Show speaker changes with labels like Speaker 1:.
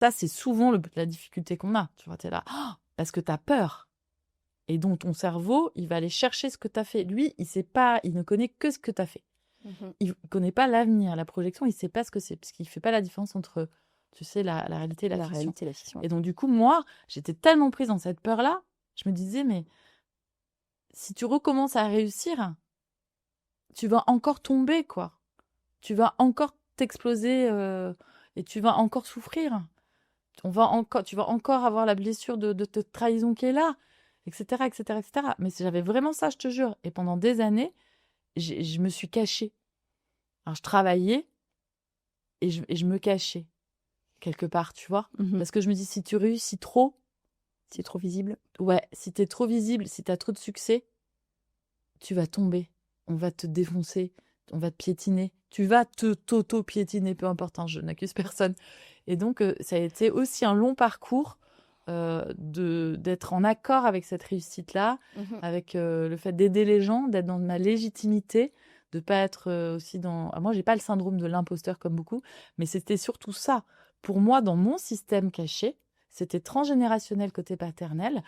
Speaker 1: Ça, c'est souvent la difficulté qu'on a. Tu vois, tu es là, parce que tu as peur. Et donc, ton cerveau, il va aller chercher ce que tu as fait. Lui, il ne connaît que ce que tu as fait. Il ne connaît pas l'avenir. La projection, il ne sait pas ce que c'est. Parce qu'il ne fait pas la différence entre, tu sais, la réalité et la fiction.
Speaker 2: réalité, la fiction.
Speaker 1: Et donc, du coup, moi, j'étais tellement prise dans cette peur-là, je me disais, mais si tu recommences à réussir, tu vas encore tomber, quoi. Tu vas encore t'exploser et tu vas encore souffrir. Tu vas encore avoir la blessure de cette trahison qui est là, etc., etc., etc. Mais j'avais vraiment ça, je te jure. Et pendant des années, je me suis cachée. Alors, je travaillais et je me cachais quelque part, tu vois. Parce que je me dis, si tu réussis trop,
Speaker 2: c'est trop visible.
Speaker 1: Ouais, si t'es trop visible, si t'as trop de succès, tu vas tomber. On va te défoncer, on va te piétiner. Tu vas t'auto-piétiner, peu importe, hein, je n'accuse personne. Et donc, ça a été aussi un long parcours d'être en accord avec cette réussite-là, avec le fait d'aider les gens, d'être dans ma légitimité, de pas être aussi dans... Moi, j'ai pas le syndrome de l'imposteur comme beaucoup, mais c'était surtout ça. Pour moi, dans mon système caché, c'était transgénérationnel côté paternel.